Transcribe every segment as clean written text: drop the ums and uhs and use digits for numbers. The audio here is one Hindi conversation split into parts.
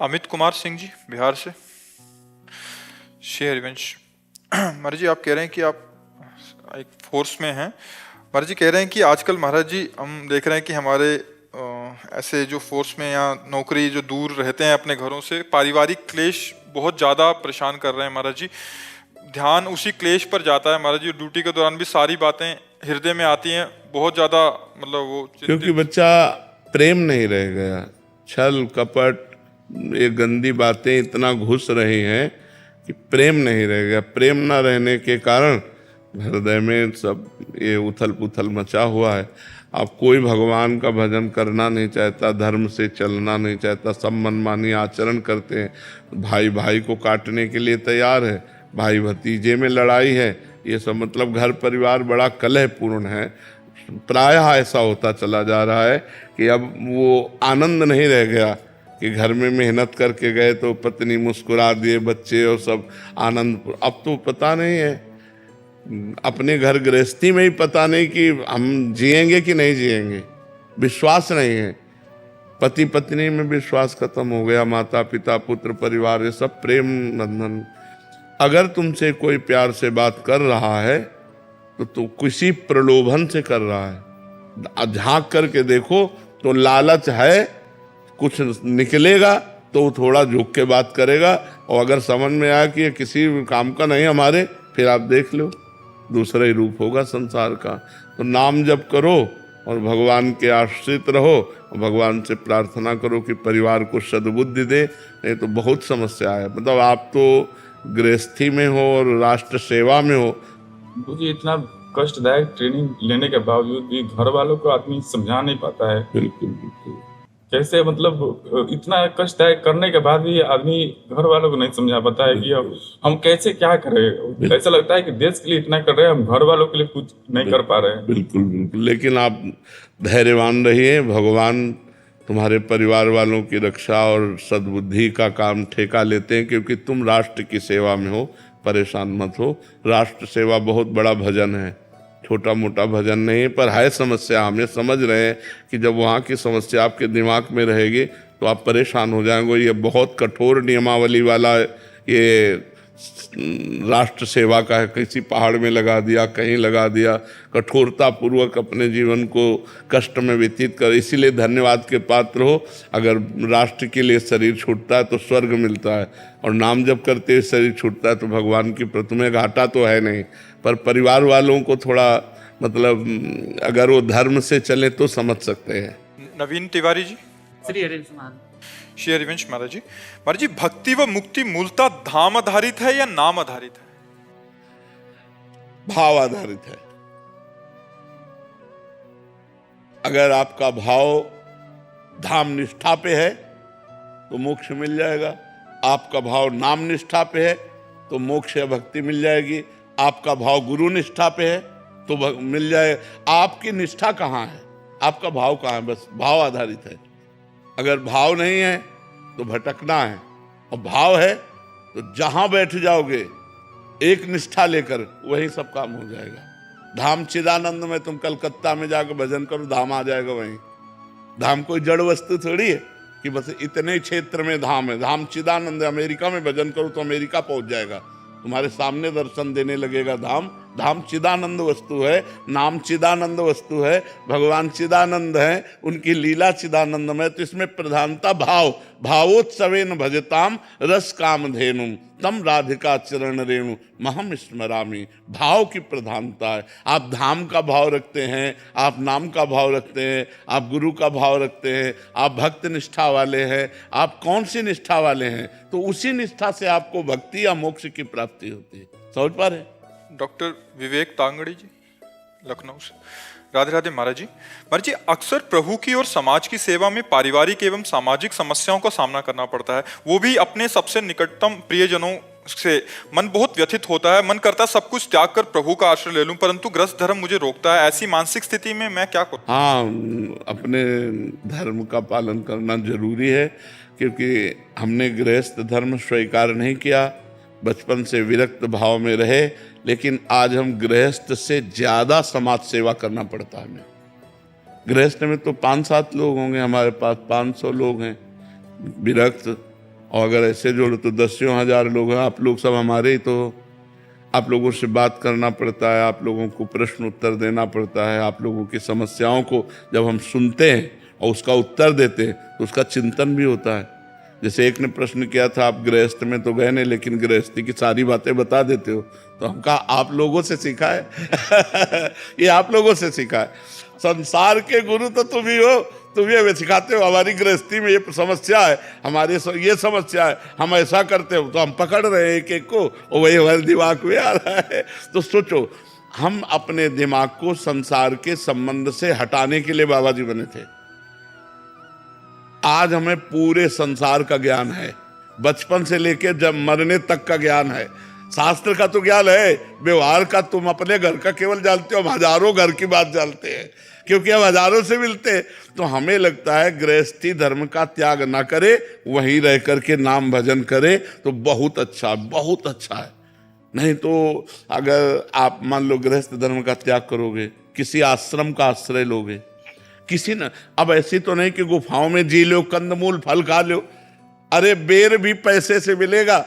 अमित कुमार सिंह जी, बिहार से। श्री हरिवंश महाराज जी, आप कह रहे हैं कि आप एक फोर्स में हैं। महाराज जी कह रहे हैं कि आजकल महाराज जी हम देख रहे हैं कि हमारे ऐसे जो फोर्स में या नौकरी जो दूर रहते हैं अपने घरों से, पारिवारिक क्लेश बहुत ज़्यादा परेशान कर रहे हैं महाराज जी। ध्यान उसी क्लेश पर जाता है महाराज जी। ड्यूटी के दौरान भी सारी बातें हृदय में आती हैं, बहुत ज़्यादा मतलब वो क्योंकि बच्चा प्रेम नहीं रह गया, छल कपट ये गंदी बातें इतना घुस रही हैं कि प्रेम नहीं रह गया। प्रेम न रहने के कारण हृदय में सब ये उथल पुथल मचा हुआ है। अब कोई भगवान का भजन करना नहीं चाहता, धर्म से चलना नहीं चाहता, सब मनमानी आचरण करते हैं। भाई भाई को काटने के लिए तैयार है, भाई भतीजे में लड़ाई है, ये सब मतलब घर परिवार बड़ा कलहपूर्ण है। प्रायः ऐसा होता चला जा रहा है कि अब वो आनंद नहीं रह गया कि घर में मेहनत करके गए तो पत्नी मुस्कुरा दिए, बच्चे और सब आनंद। अब तो पता नहीं है, अपने घर गृहस्थी में ही पता नहीं कि हम जिएंगे कि नहीं जिएंगे, विश्वास नहीं है। पति पत्नी में विश्वास खत्म हो गया, माता पिता पुत्र परिवार ये सब प्रेम बंधन। अगर तुमसे कोई प्यार से बात कर रहा है तो किसी प्रलोभन से कर रहा है। झांक करके देखो तो लालच है, कुछ निकलेगा तो थोड़ा झुक के बात करेगा, और अगर समझ में आया कि ये किसी काम का नहीं हमारे, फिर आप देख लो दूसरा ही रूप होगा संसार का। तो नाम जप करो और भगवान के आश्रित रहो, और भगवान से प्रार्थना करो कि परिवार को सद्बुद्धि दे। नहीं तो बहुत समस्या है। मतलब आप तो गृहस्थी में हो और राष्ट्र सेवा में हो। मुझे इतना कष्टदायक ट्रेनिंग लेने के बावजूद भी घर वालों को आदमी समझा नहीं पाता है। बिल्कुल बिल्कुल। कैसे मतलब इतना कष्टदायक करने के बाद भी आदमी घर वालों को नहीं समझा पाता है कि अब हम कैसे क्या करें। ऐसा लगता है कि देश के लिए इतना कर रहे हैं, हम घर वालों के लिए कुछ नहीं कर पा रहे हैं। बिल्कुल बिल्कुल। लेकिन आप धैर्यवान रहिए, भगवान तुम्हारे परिवार वालों की रक्षा और सद्बुद्धि का काम ठेका लेते हैं, क्योंकि तुम राष्ट्र की सेवा में हो। परेशान मत हो, राष्ट्र सेवा बहुत बड़ा भजन है, छोटा मोटा भजन नहीं है। पर है समस्या, हमें समझ रहे हैं कि जब वहाँ की समस्या आपके दिमाग में रहेगी तो आप परेशान हो जाएंगे। ये बहुत कठोर नियमावली वाला ये राष्ट्र सेवा का है, किसी पहाड़ में लगा दिया, कहीं लगा दिया, कठोरता पूर्वक अपने जीवन को कष्ट में व्यतीत कर। इसीलिए धन्यवाद के पात्र हो। अगर राष्ट्र के लिए शरीर छूटता है तो स्वर्ग मिलता है, और नाम जप करते शरीर छूटता है तो भगवान की प्रतिमा। घाटा तो है नहीं, पर परिवार वालों को थोड़ा मतलब अगर वो धर्म से चले तो समझ सकते हैं। नवीन तिवारी जी। श्री हरिवंश महाराज। श्री हरिवंश महाराज जी, महाराज जी भक्ति व मुक्ति मूलतः धाम आधारित है या नाम आधारित है? भाव आधारित है। अगर आपका भाव धाम निष्ठा पे है तो मोक्ष मिल जाएगा। आपका भाव नाम निष्ठा पे है तो मोक्ष या भक्ति मिल जाएगी। आपका भाव गुरु निष्ठा पे है तो मिल जाएगा। आपकी निष्ठा कहाँ है, आपका भाव कहाँ है, बस भाव आधारित है। अगर भाव नहीं है तो भटकना है, और भाव है तो जहां बैठ जाओगे एक निष्ठा लेकर वहीं सब काम हो जाएगा। धाम चिदानंद में तुम कलकत्ता में जाकर भजन करो, धाम आ जाएगा वहीं। धाम कोई जड़ वस्तु थोड़ी है कि बस इतने क्षेत्र में धाम है। धाम चिदानंद है। अमेरिका में भजन करो तो अमेरिका पहुंच जाएगा, तुम्हारे सामने दर्शन देने लगेगा धाम। धाम चिदानंद वस्तु है, नाम चिदानंद वस्तु है, भगवान चिदानंद है, उनकी लीला चिदानंद में। तो इसमें प्रधानता भाव। भावोत्सवेन भजताम रस काम धेनु तम राधिका चरण रेणु महम स्मरामी। भाव की प्रधानता है। आप धाम का भाव रखते हैं, आप नाम का भाव रखते हैं, आप गुरु का भाव रखते हैं, आप भक्त निष्ठा वाले हैं, आप कौन सी निष्ठा वाले हैं, तो उसी निष्ठा से आपको भक्ति या मोक्ष की प्राप्ति होती है। समझ पा रहे? डॉक्टर विवेक तांगड़ी जी, लखनऊ से। राधे राधे महाराज जी। महाराज जी अक्सर प्रभु की और समाज की सेवा में पारिवारिक एवं सामाजिक समस्याओं का सामना करना पड़ता है, वो भी अपने सबसे निकटतम प्रियजनों से। मन बहुत व्यथित होता है, मन करता है सब कुछ त्याग कर प्रभु का आश्रय ले लूं, परंतु ग्रस्त धर्म मुझे रोकता है। ऐसी मानसिक स्थिति में मैं क्या करूं? हाँ, अपने धर्म का पालन करना जरूरी है, क्योंकि हमने गृहस्थ धर्म स्वीकार नहीं किया, बचपन से विरक्त भाव में रहे। लेकिन आज हम गृहस्थ से ज्यादा समाज सेवा करना पड़ता है हमें। गृहस्थ में तो 5-7 लोग होंगे, हमारे पास 500 लोग हैं। विरक्त और अगर ऐसे जोड़ो तो 10,000 लोग हैं, आप लोग सब हमारे ही तो। आप लोगों से बात करना पड़ता है, आप लोगों को प्रश्न उत्तर देना पड़ता है, आप लोगों की समस्याओं को जब हम सुनते हैं और उसका उत्तर देते हैं तो उसका चिंतन भी होता है। जैसे एक ने प्रश्न किया था, आप गृहस्थ में तो गए नहीं लेकिन गृहस्थी की सारी बातें बता देते हो, तो हम कहा आप लोगों से सीखा है ये आप लोगों से सीखा है। संसार के गुरु तो तुम ही हो, तुम ये हमें सिखाते हो। हमारी गृहस्थी में ये समस्या है, हमारे ये समस्या है, हम ऐसा करते हो तो हम पकड़ रहे हैं एक एक को, और वही हमारे दिमाग में आ रहा है। तो सोचो, हम अपने दिमाग को संसार के संबंध से हटाने के लिए बाबा जी बने थे। आज हमें पूरे संसार का ज्ञान है, बचपन से लेकर जब मरने तक का ज्ञान है। शास्त्र का तो ज्ञान है, व्यवहार का तुम अपने घर का केवल जानते हो, हम हजारों घर की बात जानते हैं, क्योंकि हम हजारों से मिलते हैं। तो हमें लगता है गृहस्थी धर्म का त्याग ना करे, वहीं रह करके नाम भजन करे तो बहुत अच्छा, बहुत अच्छा है। नहीं तो अगर आप मान लो गृहस्थ धर्म का त्याग करोगे, किसी आश्रम का आश्रय लोगे, किसी न, अब ऐसी तो नहीं कि गुफाओं में जी लो, कंदमूल फल खा लो। अरे बेर भी पैसे से मिलेगा,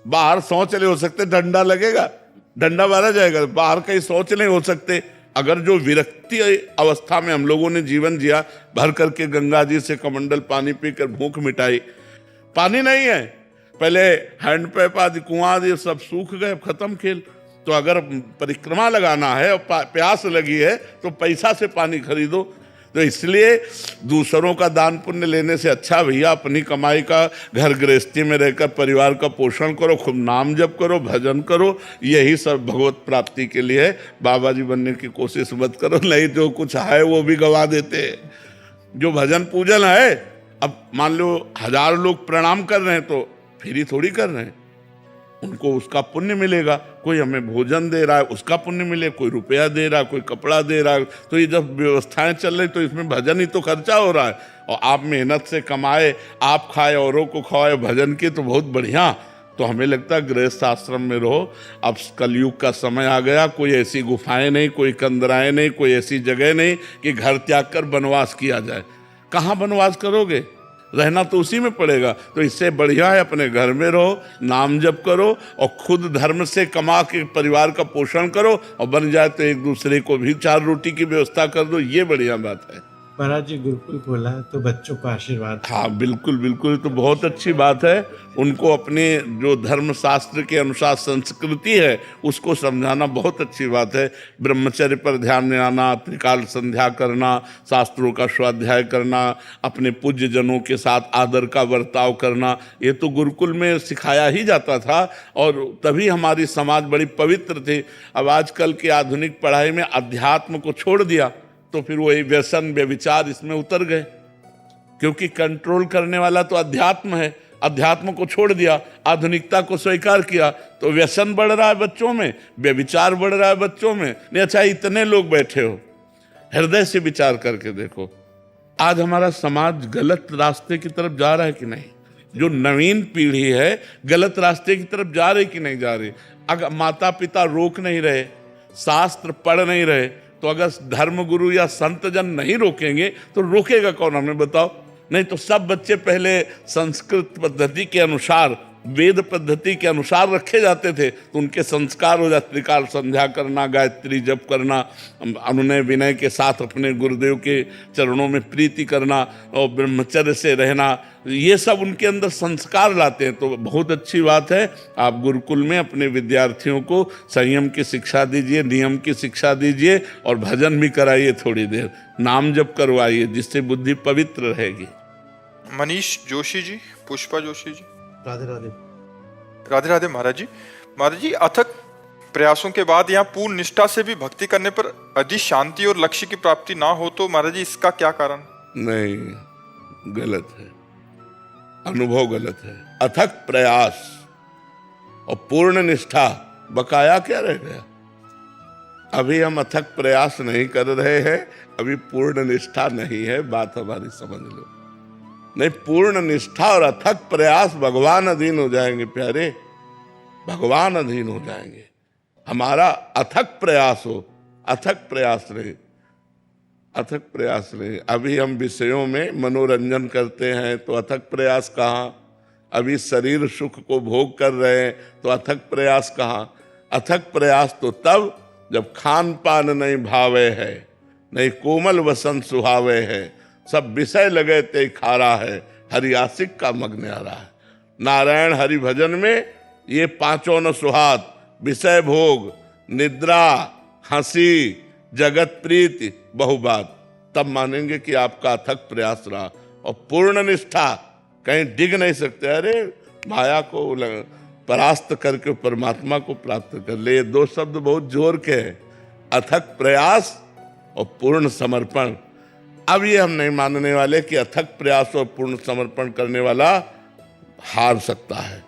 बाहर शौच नहीं हो सकते, डंडा लगेगा, डंडा मारा जाएगा, बाहर कहीं शौच नहीं हो सकते। अगर जो विरक्ति अवस्था में हम लोगों ने जीवन जिया, भर करके गंगा जी से कमंडल पानी पीकर भूख मिटाई, पानी नहीं है, पहले हैंडपैप आदि कुआं आदि सब सूख गए, खत्म खेल। तो अगर परिक्रमा लगाना है और प्यास लगी है तो पैसा से पानी खरीदो। तो इसलिए दूसरों का दान पुण्य लेने से अच्छा भैया अपनी कमाई का घर गृहस्थी में रहकर परिवार का पोषण करो, खूब नाम जप करो, भजन करो, यही सब भगवत प्राप्ति के लिए है। बाबा जी बनने की कोशिश मत करो, नहीं जो कुछ है वो भी गवा देते हैं। जो भजन पूजन है, अब मान लो 1000 लोग प्रणाम कर रहे हैं तो फ्री थोड़ी कर रहे हैं, उनको उसका पुण्य मिलेगा। कोई हमें भोजन दे रहा है उसका पुण्य मिले, कोई रुपया दे रहा है, कोई कपड़ा दे रहा है। तो ये जब व्यवस्थाएं चल रही तो इसमें भजन ही तो खर्चा हो रहा है, और आप मेहनत से कमाए, आप खाए, औरों को खवाए, भजन की तो बहुत बढ़िया। तो हमें लगता है गृहस्थ आश्रम में रहो। अब कलयुग का समय आ गया, कोई ऐसी गुफाएं नहीं, कोई कंदराएं नहीं, कोई ऐसी जगह नहीं कि घर त्याग कर वनवास किया जाए। कहाँ वनवास करोगे, रहना तो उसी में पड़ेगा। तो इससे बढ़िया है अपने घर में रहो, नाम जप करो और खुद धर्म से कमा के परिवार का पोषण करो, और बन जाए तो एक दूसरे को भी 4 रोटी की व्यवस्था कर दो, ये बढ़िया बात है। महाराज जी गुरुकुल खोला है तो बच्चों को आशीर्वाद। हाँ बिल्कुल बिल्कुल, तो बहुत अच्छी बात है। उनको अपने जो धर्म शास्त्र के अनुसार संस्कृति है उसको समझाना बहुत अच्छी बात है। ब्रह्मचर्य पर ध्यान देना, त्रिकाल संध्या करना, शास्त्रों का स्वाध्याय करना, अपने पूज्य जनों के साथ आदर का बर्ताव करना, ये तो गुरुकुल में सिखाया ही जाता था, और तभी हमारी समाज बड़ी पवित्र थी। अब आजकल की आधुनिक पढ़ाई में अध्यात्म को छोड़ दिया तो फिर वही व्यसन व्यभिचार इसमें उतर गए, क्योंकि कंट्रोल करने वाला तो अध्यात्म है। अध्यात्म को छोड़ दिया, आधुनिकता को स्वीकार किया, तो व्यसन बढ़ रहा है बच्चों में, व्यभिचार बढ़ रहा है बच्चों में। नहीं अच्छा, इतने लोग बैठे हो, हृदय से विचार करके देखो, आज हमारा समाज गलत रास्ते की तरफ जा रहा है कि नहीं? जो नवीन पीढ़ी है गलत रास्ते की तरफ जा रही कि नहीं जा रही? अगर माता पिता रोक नहीं रहे, शास्त्र पढ़ नहीं रहे, तो अगर धर्मगुरु या संत जन नहीं रोकेंगे तो रोकेगा कौन, हमें बताओ। नहीं तो सब बच्चे पहले संस्कृत पद्धति के अनुसार, वेद पद्धति के अनुसार रखे जाते थे, तो उनके संस्कार हो जाते, त्रिकाल संध्या करना, गायत्री जप करना, अनुनय विनय के साथ अपने गुरुदेव के चरणों में प्रीति करना और ब्रह्मचर्य से रहना, ये सब उनके अंदर संस्कार लाते हैं। तो बहुत अच्छी बात है, आप गुरुकुल में अपने विद्यार्थियों को संयम की शिक्षा दीजिए, नियम की शिक्षा दीजिए, और भजन भी कराइए, थोड़ी देर नाम जप करवाइए, जिससे बुद्धि पवित्र रहेगी। मनीष जोशी जी, पुष्पा जोशी जी, राधे राधे। राधे राधे महाराज जी। महाराज जी, अथक प्रयासों के बाद यहाँ पूर्ण निष्ठा से भी भक्ति करने पर अधिक शांति और लक्ष्य की प्राप्ति ना हो तो महाराज जी इसका क्या कारण? नहीं, गलत है, अनुभव गलत है। अथक प्रयास और पूर्ण निष्ठा, बकाया क्या रह गया? अभी हम अथक प्रयास नहीं कर रहे हैं, अभी पूर्ण निष्ठा नहीं है, बात हमारी समझ लो। नहीं, पूर्ण निष्ठा और अथक प्रयास भगवान अधीन हो जाएंगे प्यारे, भगवान अधीन हो जाएंगे। हमारा अथक प्रयास हो, अथक प्रयास रहे, अथक प्रयास रहे। अभी हम विषयों में मनोरंजन करते हैं तो अथक प्रयास कहाँ? अभी शरीर सुख को भोग कर रहे हैं, तो अथक प्रयास कहाँ? अथक प्रयास तो तब जब खान पान नहीं भावे है, नहीं कोमल वसन सुहावे है, सब विषय लगे ते खारा है, हरि आशिक का मग्न आ रहा है। नारायण हरि भजन में ये पांचों न सुहात, विषय भोग, निद्रा, हंसी, जगत प्रीति, बहुबात, तब मानेंगे कि आपका अथक प्रयास रहा। और पूर्ण निष्ठा, कहीं डिग नहीं सकते, अरे माया को परास्त करके परमात्मा को प्राप्त कर ले। ये दो शब्द बहुत जोर के हैं, अथक प्रयास और पूर्ण समर्पण। अब ये हम नहीं मानने वाले कि अथक प्रयास और पूर्ण समर्पण करने वाला हार सकता है,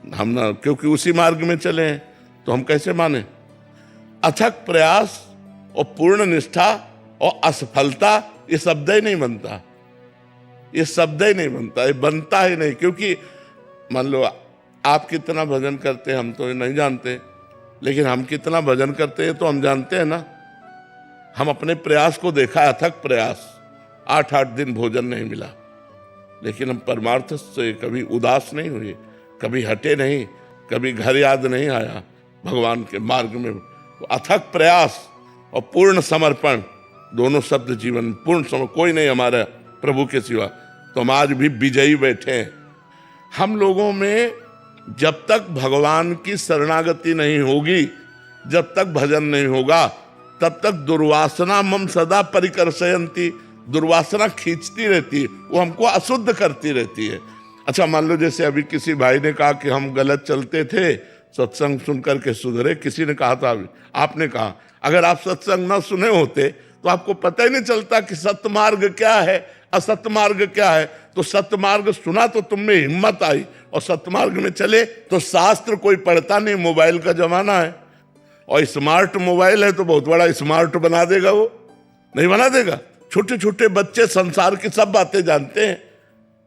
हम ना, क्योंकि उसी मार्ग में चले हैं, तो हम कैसे माने? अथक प्रयास और पूर्ण निष्ठा और असफलता, ये शब्द ही नहीं बनता, ये शब्द ही नहीं बनता, ये बनता ही नहीं। क्योंकि मान लो आप कितना भजन करते हैं हम तो नहीं जानते, लेकिन हम कितना भजन करते हैं तो हम जानते हैं ना। हम अपने प्रयास को देखा, अथक प्रयास, 8-8 दिन भोजन नहीं मिला, लेकिन हम परमार्थ से कभी उदास नहीं हुए, कभी हटे नहीं, कभी घर याद नहीं आया भगवान के मार्ग में। तो अथक प्रयास और पूर्ण समर्पण, दोनों शब्द जीवन में पूर्ण समर्पण, कोई नहीं हमारा प्रभु के सिवा, तो हम आज भी विजयी बैठे हैं। हम लोगों में जब तक भगवान की शरणागति नहीं होगी, जब तक भजन नहीं होगा, तब तक दुर्वासना मम सदा परिकर्षयन्ति, दुर्वासना खींचती रहती है, वो हमको अशुद्ध करती रहती है। अच्छा, मान लो जैसे अभी किसी भाई ने कहा कि हम गलत चलते थे, सत्संग सुन करके सुधरे। किसी ने कहा था, आपने कहा, अगर आप सत्संग न सुने होते तो आपको पता ही नहीं चलता कि सत्य मार्ग क्या है, असत्य मार्ग क्या है। तो सत्य मार्ग सुना तो तुम में हिम्मत आई और सत्य मार्ग में चले। तो शास्त्र कोई पढ़ता नहीं, मोबाइल का जमाना है, और स्मार्ट मोबाइल है तो बहुत बड़ा स्मार्ट बना देगा, वो नहीं बना देगा। छोटे छोटे बच्चे संसार की सब बातें जानते हैं,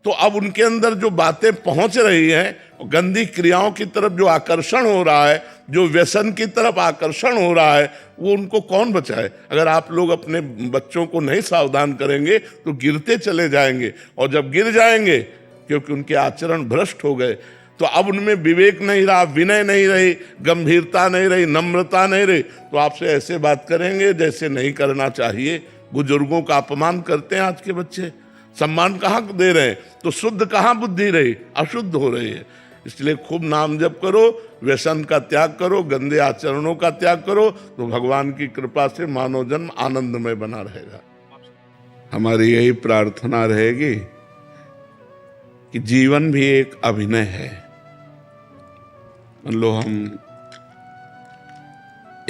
तो अब उनके अंदर जो बातें पहुंच रही हैं, गंदी क्रियाओं की तरफ जो आकर्षण हो रहा है, जो व्यसन की तरफ आकर्षण हो रहा है, वो उनको कौन बचाए? अगर आप लोग अपने बच्चों को नहीं सावधान करेंगे तो गिरते चले जाएंगे, और जब गिर जाएंगे क्योंकि उनके आचरण भ्रष्ट हो गए, तो अब उनमें विवेक नहीं रहा, विनय नहीं रही, गंभीरता नहीं रही, नम्रता नहीं रही, तो आपसे ऐसे बात करेंगे जैसे नहीं करना चाहिए। बुजुर्गों का अपमान करते हैं आज के बच्चे, सम्मान कहाँ दे रहे हैं, तो शुद्ध कहाँ बुद्धि रही, अशुद्ध हो रही है। इसलिए खूब नाम जप करो, व्यसन का त्याग करो, गंदे आचरणों का त्याग करो, तो भगवान की कृपा से मानव जन्म आनंदमय बना रहेगा। हमारी यही प्रार्थना रहेगी कि जीवन भी एक अभिनय है। मान लो हम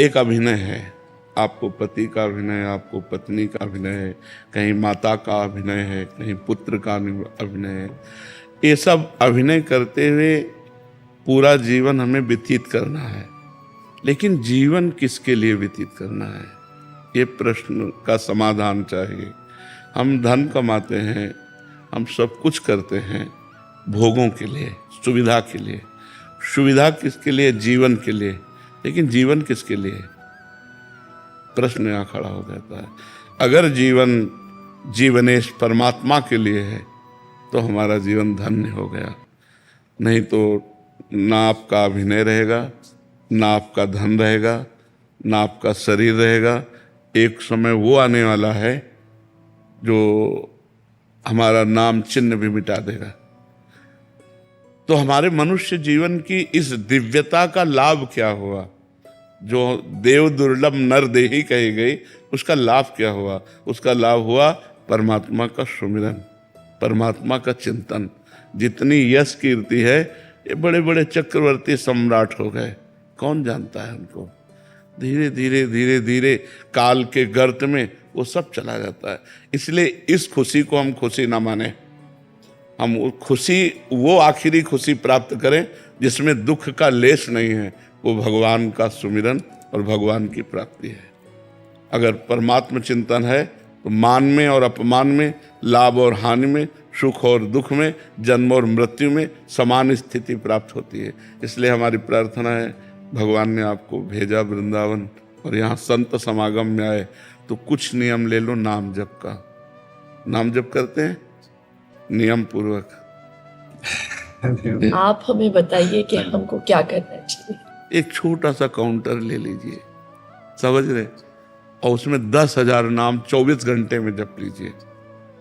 एक अभिनय है, आपको पति का अभिनय है, आपको पत्नी का अभिनय है, कहीं माता का अभिनय है, कहीं पुत्र का अभिनय है। ये सब अभिनय करते हुए पूरा जीवन हमें व्यतीत करना है, लेकिन जीवन किसके लिए व्यतीत करना है, ये प्रश्न का समाधान चाहिए। हम धन कमाते हैं, हम सब कुछ करते हैं भोगों के लिए, सुविधा के लिए। सुविधा किसके लिए? जीवन के लिए। लेकिन जीवन किसके लिए? प्रश्न यहाँ खड़ा हो जाता है। अगर जीवन जीवनेश परमात्मा के लिए है तो हमारा जीवन धन्य हो गया, नहीं तो ना आपका अभिनय रहेगा, ना आपका धन रहेगा, ना आपका शरीर रहेगा। एक समय वो आने वाला है जो हमारा नाम चिन्ह भी मिटा देगा। तो हमारे मनुष्य जीवन की इस दिव्यता का लाभ क्या हुआ? जो देव दुर्लभ नर देही कही गई, उसका लाभ क्या हुआ? उसका लाभ हुआ परमात्मा का सुमिरन, परमात्मा का चिंतन। जितनी यश कीर्ति है, ये बड़े बड़े चक्रवर्ती सम्राट हो गए, कौन जानता है उनको? धीरे धीरे धीरे धीरे काल के गर्त में वो सब चला जाता है। इसलिए इस खुशी को हम खुशी ना माने, हम खुशी, वो आखिरी खुशी प्राप्त करें जिसमें दुख का लेश नहीं है। वो भगवान का सुमिरन और भगवान की प्राप्ति है। अगर परमात्मा चिंतन है तो मान में और अपमान में, लाभ और हानि में, सुख और दुख में, जन्म और मृत्यु में समान स्थिति प्राप्त होती है। इसलिए हमारी प्रार्थना है, भगवान ने आपको भेजा वृंदावन और यहाँ संत समागम में आए तो कुछ नियम ले लो नाम जप का। नाम जप करते हैं नियम पूर्वक। आप हमें बताइए कि हमको क्या करना चाहिए। एक छोटा सा काउंटर ले लीजिए, समझ रहे, और उसमें 10,000 नाम 24 घंटे में जप लीजिए।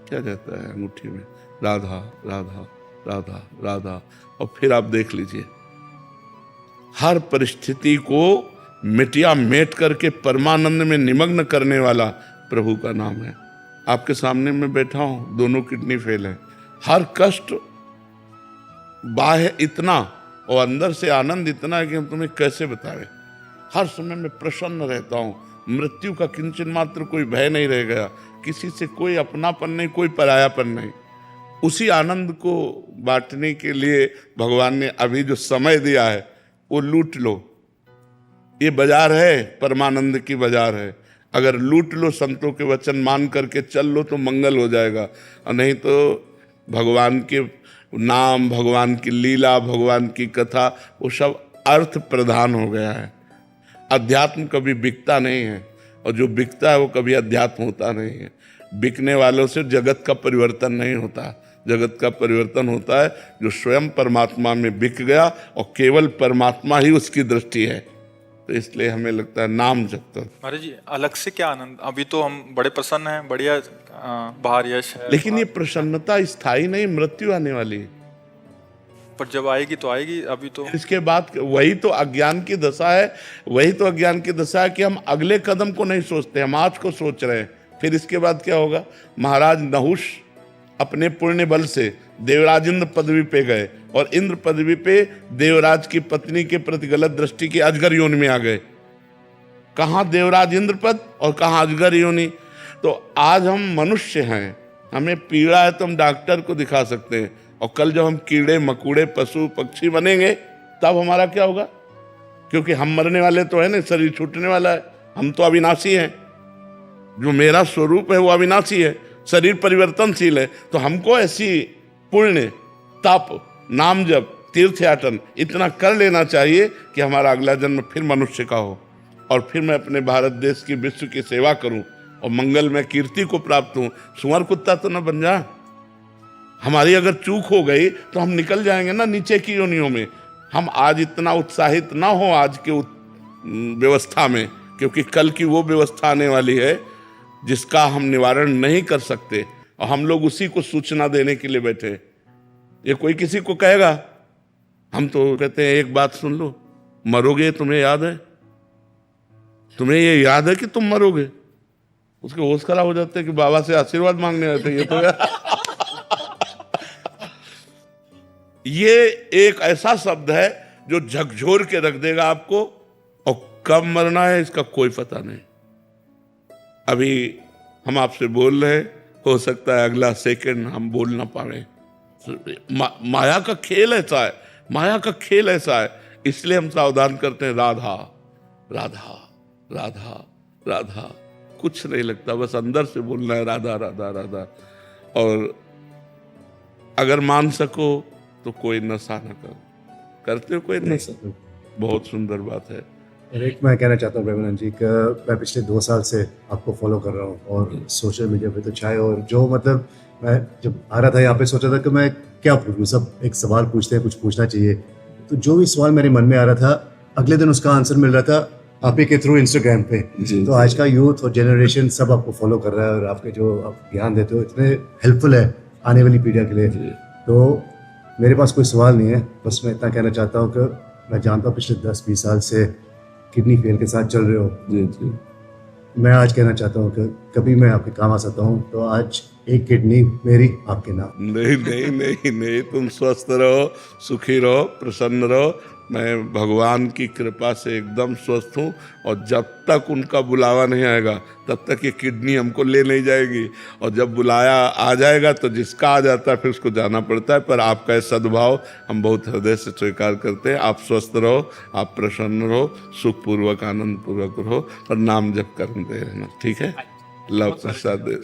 क्या जाता है अंगूठी में, राधा राधा राधा राधा, और फिर आप देख लीजिए हर परिस्थिति को मिटिया मेट करके परमानंद में निमग्न करने वाला प्रभु का नाम है। आपके सामने मैं बैठा हूं, दोनों किडनी फेल है, हर कष्ट बाह्य इतना और अंदर से आनंद इतना है कि हम तुम्हें कैसे बताएं। हर समय मैं प्रसन्न रहता हूं, मृत्यु का किंचन मात्र कोई भय नहीं रह गया, किसी से कोई अपनापन नहीं, कोई परायापन नहीं। उसी आनंद को बांटने के लिए भगवान ने अभी जो समय दिया है वो लूट लो। ये बाजार है, परमानंद की बाजार है। अगर लूट लो, संतों के वचन मान करके चल लो तो मंगल हो जाएगा, और नहीं तो भगवान के नाम, भगवान की लीला, भगवान की कथा, वो सब अर्थ प्रधान हो गया है। अध्यात्म कभी बिकता नहीं है, और जो बिकता है वो कभी अध्यात्म होता नहीं है। बिकने वालों से जगत का परिवर्तन नहीं होता। जगत का परिवर्तन होता है जो स्वयं परमात्मा में बिक गया और केवल परमात्मा ही उसकी दृष्टि है। तो इसलिए हमें लगता है नाम जपता। महाराज जी अलग से क्या आनंद, अभी तो हम बड़े प्रसन्न हैं, बढ़िया बाहर यश है, लेकिन ये प्रसन्नता स्थायी नहीं, मृत्यु आने वाली है। पर जब आएगी तो आएगी, अभी तो इसके बाद वही तो अज्ञान की दशा है, वही तो अज्ञान की दशा है कि हम अगले कदम को नहीं सोचते, हम आज को सोच रहे हैं। फिर इसके बाद क्या होगा? महाराज नहुष अपने पुण्य बल से देवराज इंद्र पदवी पे गए, और इंद्र पदवी पे देवराज की पत्नी के प्रति गलत दृष्टि की अजगर योनि में आ गए। कहाँ देवराज इंद्र पद और कहाँ अजगर योनि। तो आज हम मनुष्य हैं, हमें पीड़ा है तो हम डॉक्टर को दिखा सकते हैं, और कल जब हम कीड़े मकोड़े पशु पक्षी बनेंगे तब हमारा क्या होगा? क्योंकि हम मरने वाले तो है ना, शरीर छूटने वाला है, हम तो अविनाशी हैं। जो मेरा स्वरूप है वो अविनाशी है, शरीर परिवर्तनशील है। तो हमको ऐसी पुण्य, तप, नाम जप, तीर्थयाटन इतना कर लेना चाहिए कि हमारा अगला जन्म फिर मनुष्य का हो, और फिर मैं अपने भारत देश की, विश्व की सेवा करूं और मंगल में कीर्ति को प्राप्त हूं। सुअर कुत्ता तो न बन जा। हमारी अगर चूक हो गई तो हम निकल जाएंगे ना नीचे की योनियों में। हम आज इतना उत्साहित ना हो आज के व्यवस्था में, क्योंकि कल की वो व्यवस्था आने वाली है जिसका हम निवारण नहीं कर सकते, और हम लोग उसी को सूचना देने के लिए बैठे। ये कोई किसी को कहेगा, हम तो कहते हैं एक बात सुन लो, मरोगे तुम्हें याद है? तुम्हें ये याद है कि तुम मरोगे? उसके होश खराब हो जाते हैं कि बाबा से आशीर्वाद मांगने आते हैं। ये तो ये एक ऐसा शब्द है जो झकझोर के रख देगा आपको, और कब मरना है इसका कोई पता नहीं। अभी हम आपसे बोल रहे हैं, हो सकता है अगला सेकंड हम बोल ना पाए। माया का खेल ऐसा है, माया का खेल ऐसा है, इसलिए हम सावधान करते हैं। राधा राधा राधा राधा, कुछ नहीं लगता, बस अंदर से बोलना है राधा राधा राधा। और अगर मान सको तो कोई नशा न करो। करते हो कोई नशा? बहुत सुंदर बात है। और एक मैं कहना चाहता हूँ प्रेमानंद जी कि मैं पिछले 2 साल से आपको फॉलो कर रहा हूँ, और सोशल मीडिया पे तो चाहे, और जो मतलब मैं जब आ रहा था यहाँ पे सोचा था कि मैं क्या पूछूँ, सब एक सवाल पूछते हैं, कुछ पूछना चाहिए। तो जो भी सवाल मेरे मन में आ रहा था, अगले दिन उसका आंसर मिल रहा था आप ही के थ्रू इंस्टाग्राम पे। तो आज का यूथ और जनरेशन सब आपको फॉलो कर रहा है, और आपके जो आप ज्ञान देते हो इतने हेल्पफुल है आने वाली पीढ़ियों के लिए। तो मेरे पास कोई सवाल नहीं है, बस मैं इतना कहना चाहता हूँ कि मैं जानता हूँ पिछले 10-20 साल से किडनी फेल के साथ चल रहे हो। जी। मैं आज कहना चाहता हूँ कि कभी मैं आपके काम आ सकता हूँ, तो आज एक किडनी मेरी आपके नाम। नहीं नहीं नहीं नहीं, तुम स्वस्थ रहो, सुखी रहो, प्रसन्न रहो। मैं भगवान की कृपा से एकदम स्वस्थ हूँ, और जब तक उनका बुलावा नहीं आएगा तब तक ये किडनी हमको ले नहीं जाएगी, और जब बुलाया आ जाएगा तो जिसका आ जाता है फिर उसको जाना पड़ता है। पर आपका ये सद्भाव हम बहुत हृदय से स्वीकार करते हैं। आप स्वस्थ रहो, आप प्रसन्न रहो, सुखपूर्वक आनंद पूर्वक रहो, और नाम जप करते रहना, ठीक है? लव प्रसाद दे